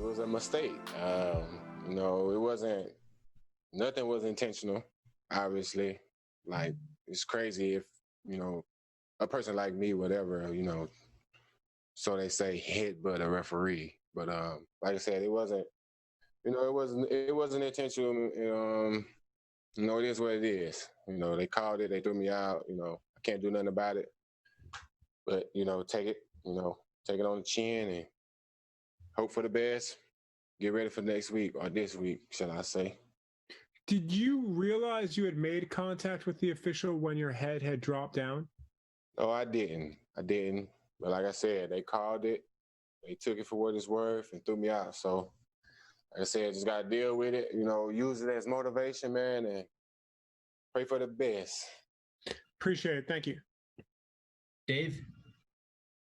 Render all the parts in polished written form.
was a mistake. Nothing was intentional, obviously. Like, it's crazy if, a person like me, whatever, so they say hit but a referee. But like I said, it wasn't intentional. It is what it is. They called it, they threw me out, I can't do nothing about it. But, take it, take it on the chin and hope for the best. Get ready for next week, or this week, shall I say. Did you realize you had made contact with the official when your head had dropped down? No, I didn't. But like I said, they called it. They took it for what it's worth and threw me out. So, like I said, just got to deal with it. Use it as motivation, man, and pray for the best. Appreciate it. Thank you. Dave?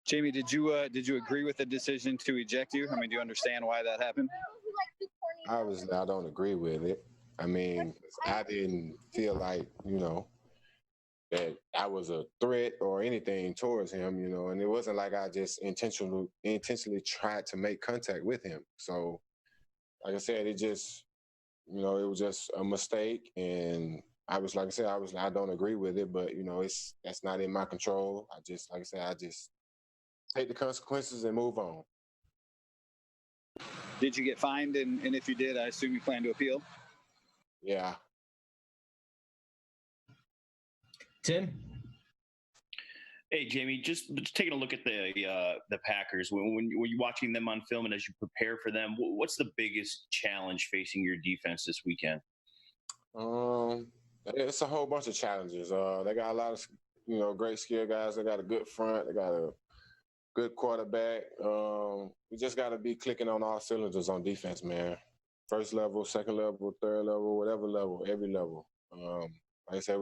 Jamie, did you agree with the decision to eject you? I mean, do you understand why that happened? Obviously, I don't agree with it. I mean, I didn't feel like, that I was a threat or anything towards him, and it wasn't like I just intentionally tried to make contact with him. So, like I said, it just, it was just a mistake, and I don't agree with it, but that's not in my control. I just take the consequences and move on. Did you get fined? And if you did, I assume you plan to appeal? Yeah. Tim? Hey, Jamie, just taking a look at the Packers. When you're watching them on film and as you prepare for them, what's the biggest challenge facing your defense this weekend? It's a whole bunch of challenges. They got a lot of, great skill guys. They got a good front. They got a good quarterback. We just got to be clicking on all cylinders on defense, man. First level, second level, third level, whatever level, every level. Like I said,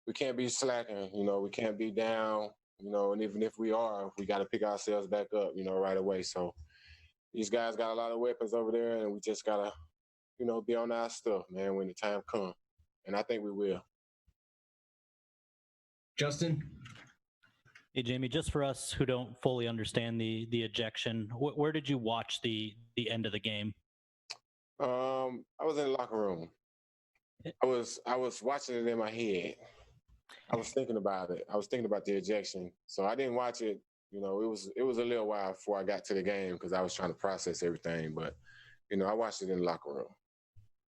we can't be slacking. We can't be down. And even if we are, we got to pick ourselves back up, right away. So these guys got a lot of weapons over there, and we just got to, be on our stuff, man, when the time comes. And I think we will. Justin? Hey, Jamie, just for us who don't fully understand the ejection, where did you watch the end of the game? I was in the locker room. I was watching it in my head. I was thinking about it. I was thinking about the ejection. So I didn't watch it. It was a little while before I got to the game because I was trying to process everything. But, I watched it in the locker room.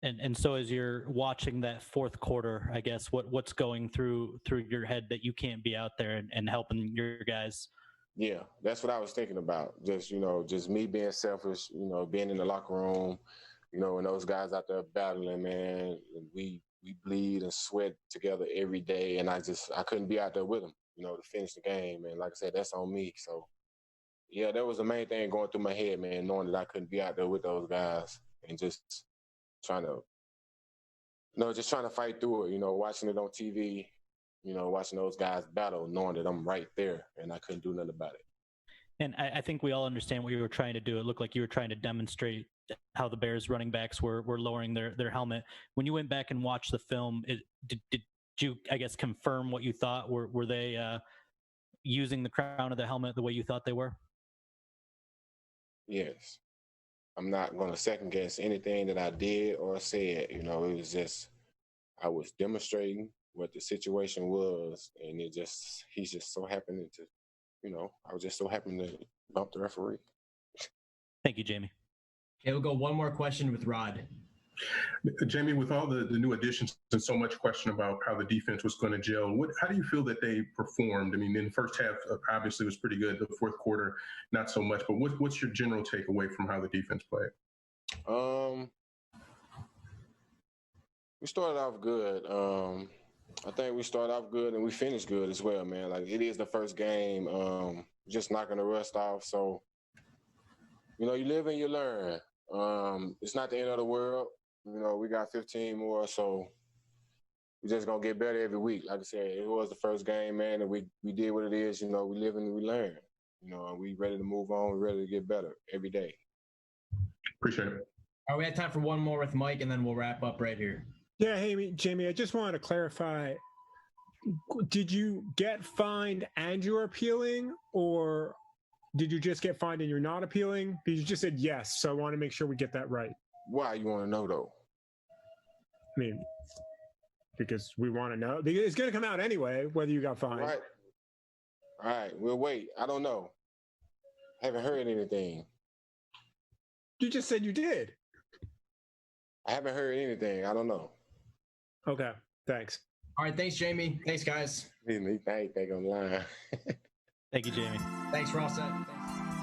And so as you're watching that fourth quarter, I guess, what's going through your head that you can't be out there and helping your guys? Yeah, that's what I was thinking about. Just me being selfish, being in the locker room, and those guys out there battling, man. We bleed and sweat together every day, and I couldn't be out there with them, to finish the game. And like I said, that's on me. So, yeah, that was the main thing going through my head, man, knowing that I couldn't be out there with those guys and just trying to fight through it, watching it on TV, watching those guys battle, knowing that I'm right there and I couldn't do nothing about it. And I think we all understand what you were trying to do. It looked like you were trying to demonstrate how the Bears running backs were lowering their helmet. When you went back and watched the film, did you, I guess, confirm what you thought? Were they using the crown of the helmet the way you thought they were? Yes. I'm not going to second guess anything that I did or said. It was just, I was demonstrating what the situation was, and he's just so happened to, I was just so happy to bump the referee. Thank you, Jamie. Okay, we'll go one more question with Rod. Jamie, with all the new additions and so much question about how the defense was going to gel, how do you feel that they performed? I mean, in the first half, obviously was pretty good. The fourth quarter, not so much. But what's your general takeaway from how the defense played? We started off good. I think we started off good and we finished good as well, man. Like, it is the first game, just knocking the rust off. So, you live and you learn. It's not the end of the world. We got 15 more, so we're just going to get better every week. Like I said, it was the first game, man, and we did what it is. We live and we learn. And we ready to move on. We're ready to get better every day. Appreciate it. All right, we have time for one more with Mike, and then we'll wrap up right here. Yeah, hey, Jamie, I just wanted to clarify. Did you get fined and you're appealing, or did you just get fined and you're not appealing? Because you just said yes, so I want to make sure we get that right. Why you want to know though? I mean, because we want to know. It's going to come out anyway, whether you got fined. Right. All right. We'll wait. I don't know. Haven't heard anything. You just said you did. I haven't heard anything. I don't know. Okay. Thanks. All right. Thanks, Jamie. Thanks, guys. He think I'm lying. Thank you, Jamie. Thanks, we're all set. Thanks.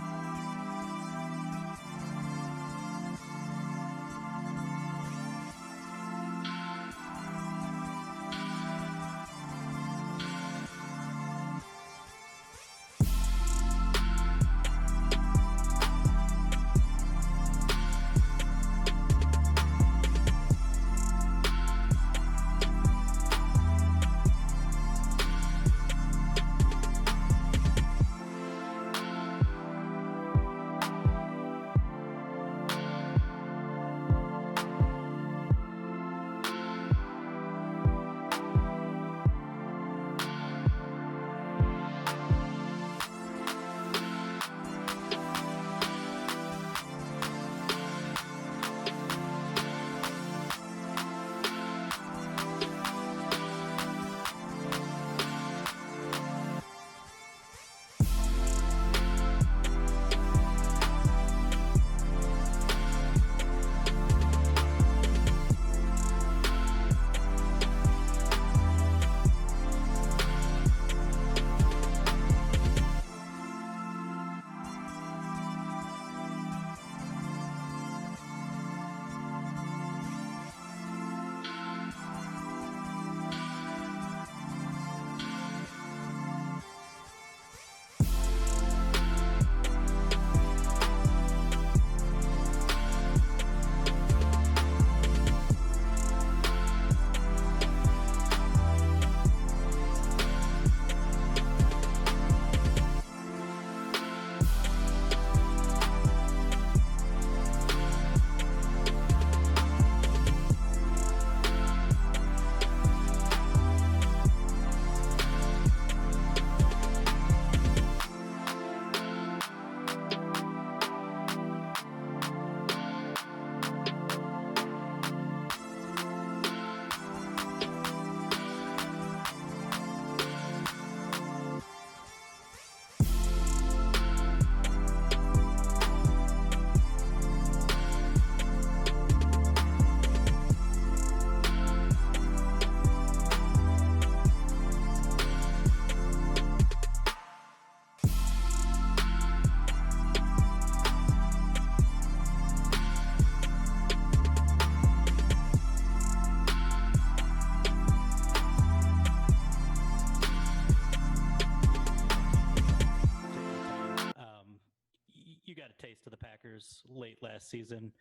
Late last season,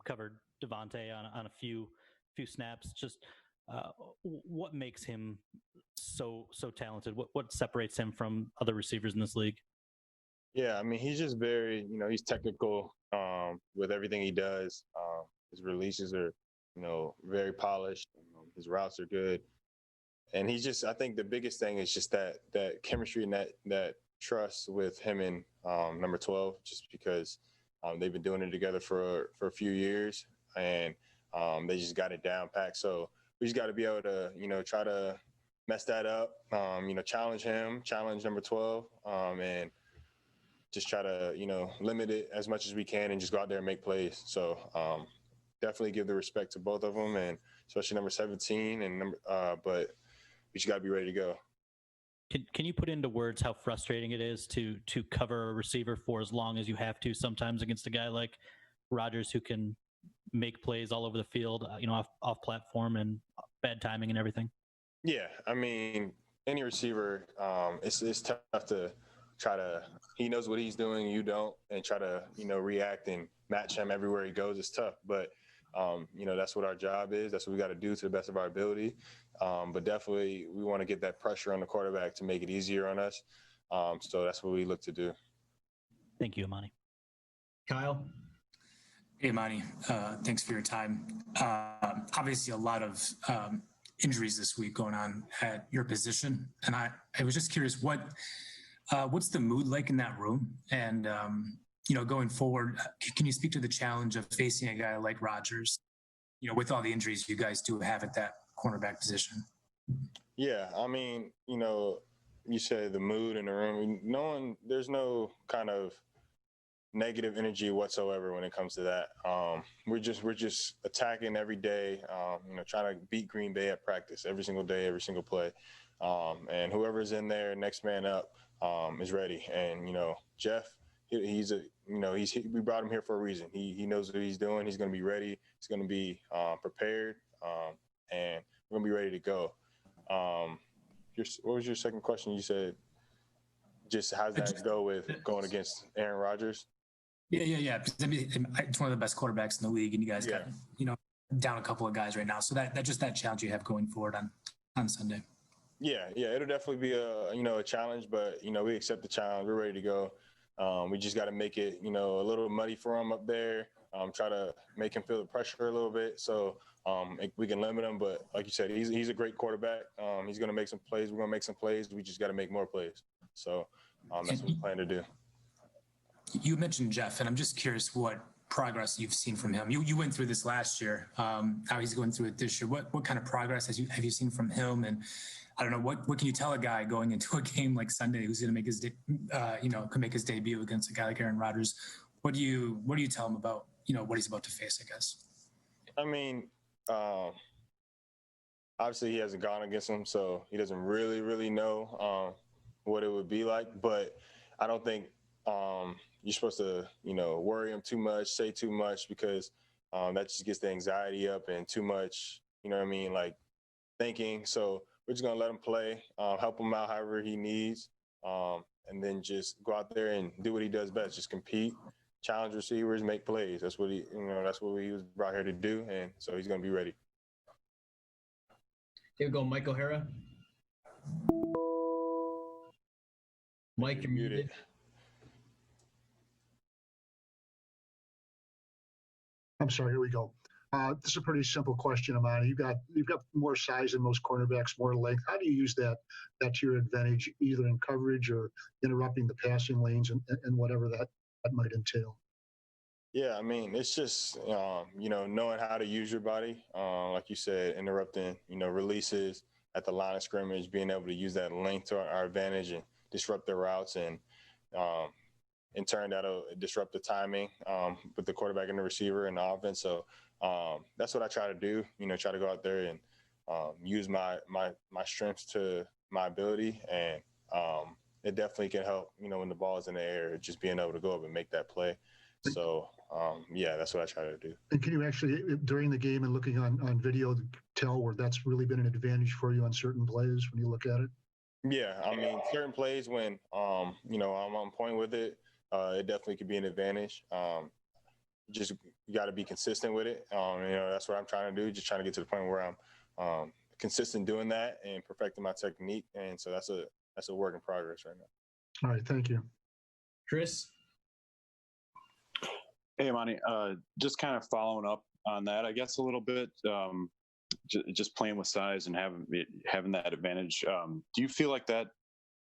covered Devontae on a few snaps. Just what makes him so talented? What separates him from other receivers in this league? Yeah, I mean, he's just very, he's technical with everything he does. His releases are, very polished. His routes are good, and he's just. I think the biggest thing is just that chemistry and that trust with him and number 12, just because. They've been doing it together for a few years, and they just got it down packed. So we just got to be able to, try to mess that up, challenge him, challenge number 12, and just try to, limit it as much as we can and just go out there and make plays. So definitely give the respect to both of them, and especially number 17 and but we just got to be ready to go. Can you put into words how frustrating it is to cover a receiver for as long as you have to sometimes against a guy like Rodgers who can make plays all over the field, off platform and bad timing and everything? Yeah, I mean, any receiver, it's tough to try to. He knows what he's doing, you don't, and try to react and match him everywhere he goes. It's tough, but that's what our job is. That's what we got to do to the best of our ability. But definitely we want to get that pressure on the quarterback to make it easier on us. So that's what we look to do. Thank you, Amani. Kyle? Hey, Amani. Thanks for your time. Obviously, a lot of injuries this week going on at your position. And I was just curious, what What's the mood like in that room? And going forward, can you speak to the challenge of facing a guy like Rodgers? With all the injuries you guys do have at that cornerback position. Yeah, I mean, you said the mood in the room. There's no kind of negative energy whatsoever when it comes to that. We're just attacking every day. Trying to beat Green Bay at practice every single day, every single play. And whoever's in there, next man up, is ready. And Jeff, we brought him here for a reason. He knows what he's doing. He's going to be ready. He's going to be prepared, and we're going to be ready to go. What was your second question? You said just how's that go with going against Aaron Rodgers? Yeah. Because, it's one of the best quarterbacks in the league, and you guys got down a couple of guys right now. So that challenge you have going forward on Sunday. Yeah, it'll definitely be a challenge, but we accept the challenge. We're ready to go. We just got to make it a little muddy for him up there. Try to make him feel the pressure a little bit, so we can limit him. But like you said, he's a great quarterback. He's going to make some plays. We're going to make some plays. We just got to make more plays. So that's what we plan to do. You mentioned Jeff, and I'm just curious what progress you've seen from him. You went through this last year. How he's going through it this year. What kind of progress have you seen from him? And I don't know, what can you tell a guy going into a game like Sunday who's going to make his can make his debut against a guy like Aaron Rodgers? What do you tell him about what he's about to face, I guess? I mean, obviously he hasn't gone against him, so he doesn't really know what it would be like. But I don't think you're supposed to worry him too much, say too much, because that just gets the anxiety up and too much like thinking. So we're just gonna let him play, help him out however he needs, and then just go out there and do what he does best: just compete, challenge receivers, make plays. That's what he was brought here to do, and so he's gonna be ready. Here we go, Mike O'Hara. Mike, you're muted. I'm sorry. Here we go. This is a pretty simple question, Amani. You've got more size than most cornerbacks, more length. How do you use that to your advantage, either in coverage or interrupting the passing lanes and whatever that might entail? Yeah, I mean, it's just knowing how to use your body, like you said, interrupting releases at the line of scrimmage, being able to use that length to our advantage and disrupt their routes, and in turn that'll disrupt the timing with the quarterback and the receiver and the offense. So that's what I try to do. Try to go out there and use my strengths to my ability, and it definitely can help. When the ball is in the air, just being able to go up and make that play. So that's what I try to do. And can you actually, during the game and looking on video, tell where that's really been an advantage for you on certain plays when you look at it? Yeah, I mean, certain plays when I'm on point with it, it definitely could be an advantage. You got to be consistent with it. That's what I'm trying to do. Just trying to get to the point where I'm consistent doing that and perfecting my technique. And so that's a work in progress right now. All right, thank you, Chris. Hey, Amani. Just kind of following up on that, I guess a little bit. Just playing with size and having that advantage. Do you feel like that?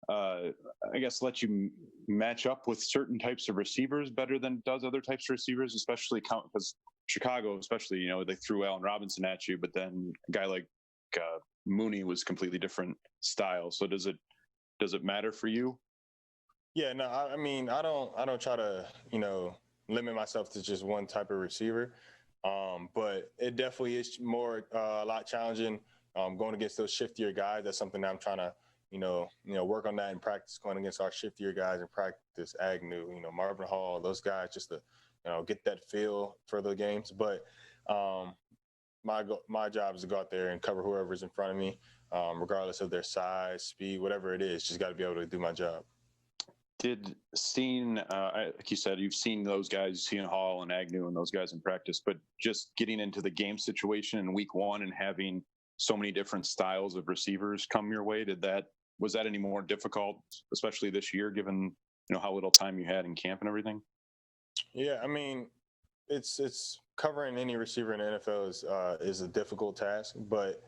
I guess let you match up with certain types of receivers better than it does other types of receivers, especially because Chicago, especially, they threw Allen Robinson at you, but then a guy like Mooney was completely different style. So does it matter for you? Yeah, no, I mean, I don't try to, limit myself to just one type of receiver. But it definitely is a lot challenging going against those shiftier guys. That's something that I'm trying to, work on that in practice, going against our shiftier guys in practice, Agnew, Marvin Hall, those guys, just to, get that feel for the games. But my job is to go out there and cover whoever's in front of me, regardless of their size, speed, whatever it is. Just got to be able to do my job. Like you said, you've seen those guys, seen Hall and Agnew and those guys in practice, but just getting into the game situation in week one and having so many different styles of receivers come your way, was that any more difficult, especially this year, given how little time you had in camp and everything? Yeah, I mean, it's covering any receiver in the NFL is a difficult task, but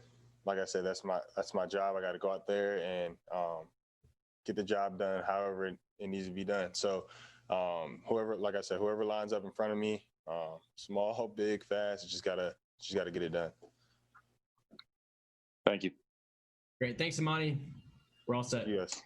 like I said, that's my job. I got to go out there and get the job done however it needs to be done. So whoever lines up in front of me, small, big, fast, just gotta get it done. Thank you. Great. Thanks, Amani. We're all set. Yes.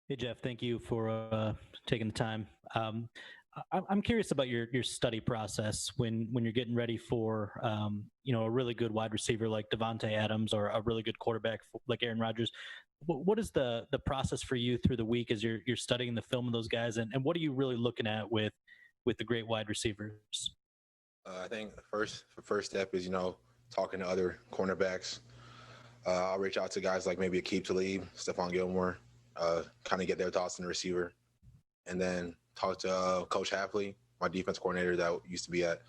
Hey, Jeff, thank you for taking the time. I'm curious about your study process when you're getting ready for a really good wide receiver like Devontae Adams or a really good quarterback like Aaron Rodgers. What is the process for you through the week as you're studying the film of those guys, and what are you really looking at with the great wide receivers? I think the first step is talking to other cornerbacks. I'll reach out to guys like maybe Aqib Talib, Stephon Gilmore, kind of get their thoughts on the receiver, and then talk to Coach Hafley, my defense coordinator that used to be head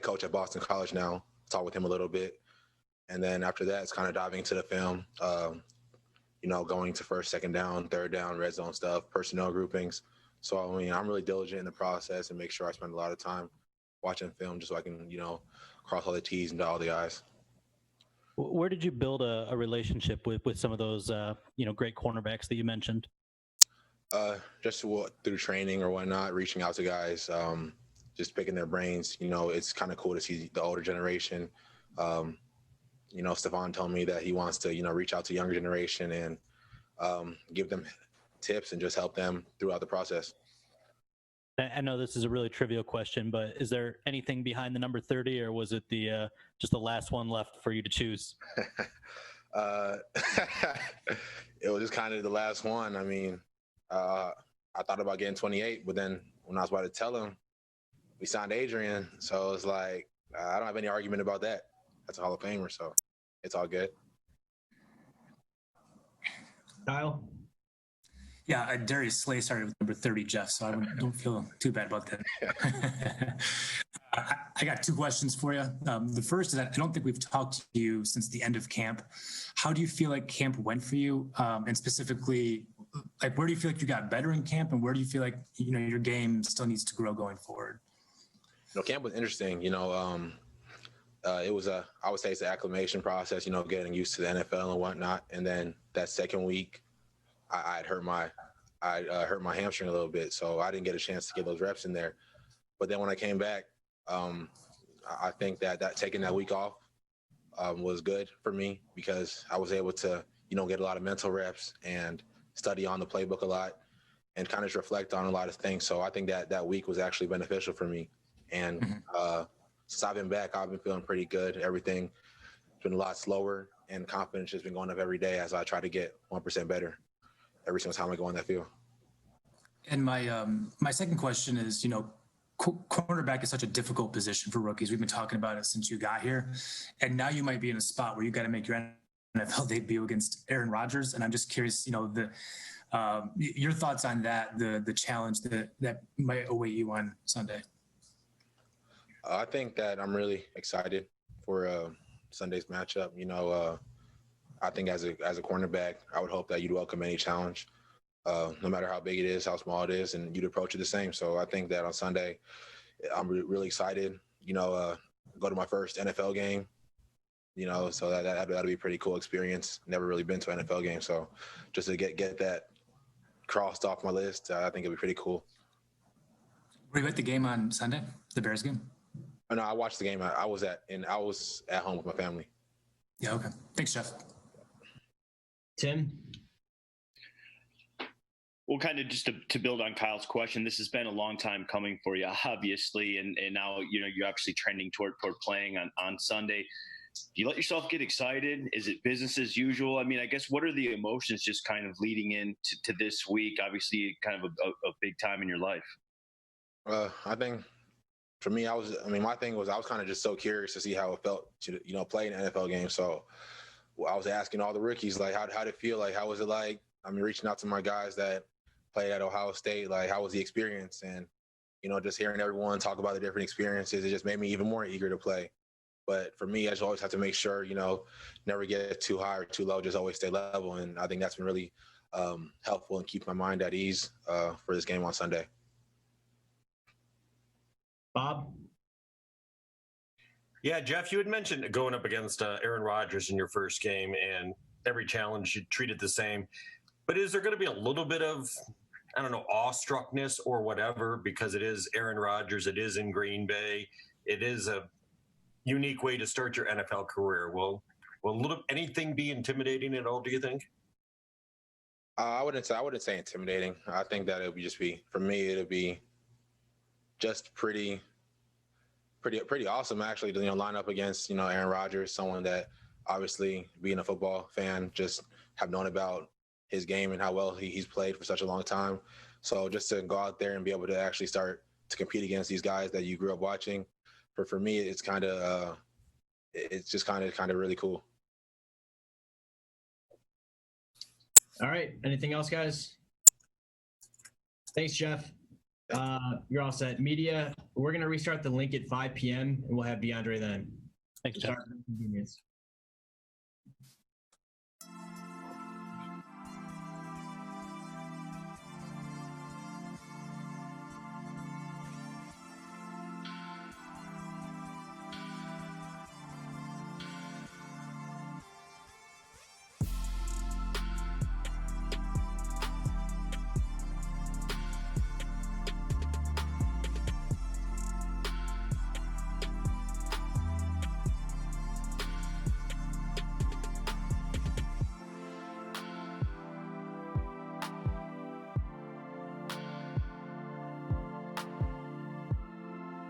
coach at Boston College now. Talk with him a little bit, and then after that, it's kind of diving into the film. Going to first, second down, third down, red zone stuff, personnel groupings. So I'm really diligent in the process and make sure I spend a lot of time watching film just so I can cross all the T's and dot all the I's. Where did you build a relationship with some of those great cornerbacks that you mentioned? Just through training or whatnot, reaching out to guys, just picking their brains. It's kind of cool to see the older generation. Stephon told me that he wants to reach out to younger generation and give them tips and just help them throughout the process. I know this is a really trivial question, but is there anything behind the number 30, or was it just the last one left for you to choose? It was just kind of the last one. I mean, I thought about getting 28, but then when I was about to tell him, we signed Adrian, so it's like I don't have any argument about that. That's a Hall of Famer, so it's all good. Kyle? Yeah, Darius Slay started with number 30, Jeff, so I don't feel too bad about that. I got two questions for you. The first is that I don't think we've talked to you since the end of camp. How do you feel like camp went for you? And specifically, like, where do you feel like you got better in camp, and where do you feel like, your game still needs to grow going forward? Camp was interesting. It was I would say it's an acclimation process, getting used to the NFL and whatnot. And then that second week, I hurt my hamstring a little bit, so I didn't get a chance to get those reps in there. But then when I came back, I think that taking that week off was good for me because I was able to, get a lot of mental reps and study on the playbook a lot and kind of just reflect on a lot of things. So I think that week was actually beneficial for me. And since I've been back, I've been feeling pretty good. Everything's been a lot slower, and confidence has been going up every day as I try to get 1% better every single time I go on that field. And my second question is, cornerback is such a difficult position for rookies. We've been talking about it since you got here, and now you might be in a spot where you got to make your NFL debut against Aaron Rodgers. And I'm just curious, your thoughts on that, the challenge that might await you on Sunday. I think that I'm really excited for Sunday's matchup. I think as a cornerback, I would hope that you'd welcome any challenge, no matter how big it is, how small it is, and you'd approach it the same. So I think that on Sunday, I'm really excited. Go to my first NFL game. So that'll be a pretty cool experience. Never really been to an NFL game, so just to get that crossed off my list, I think it'll be pretty cool. Were you at the game on Sunday, the Bears game? Oh, no, I watched the game. I was at home with my family. Yeah. Okay. Thanks, Jeff. Tim? Well, kind of just to build on Kyle's question, this has been a long time coming for you, obviously, and now you're obviously trending toward playing on Sunday. Do you let yourself get excited? Is it business as usual? I mean, I guess what are the emotions just kind of leading into this week? Obviously, kind of a big time in your life. I think for me, my thing was I was kind of just so curious to see how it felt to play an NFL game. So I was asking all the rookies, like, how did it feel? Like, how was it like? I mean, reaching out to my guys that played at Ohio State, like, how was the experience? And, just hearing everyone talk about the different experiences, it just made me even more eager to play. But for me, I just always have to make sure, never get too high or too low, just always stay level. And I think that's been really helpful in keeping my mind at ease for this game on Sunday. Bob? Yeah, Jeff, you had mentioned going up against Aaron Rodgers in your first game, and every challenge you treated the same. But is there going to be a little bit of, awestruckness or whatever, because it is Aaron Rodgers, it is in Green Bay, it is a unique way to start your NFL career? Will anything be intimidating at all, do you think? I wouldn't say intimidating. I think that it would just be, for me, it'd be just pretty awesome actually to line up against Aaron Rodgers, someone that obviously, being a football fan, just have known about his game and how well he's played for such a long time. So just to go out there and be able to actually start to compete against these guys that you grew up watching, for me, it's kind of it's just kind of really cool. All right. Anything else, guys? Thanks, Jeff. You're all set. Media, we're going to restart the link at 5 p.m. and we'll have DeAndre then. Thanks, Jeff.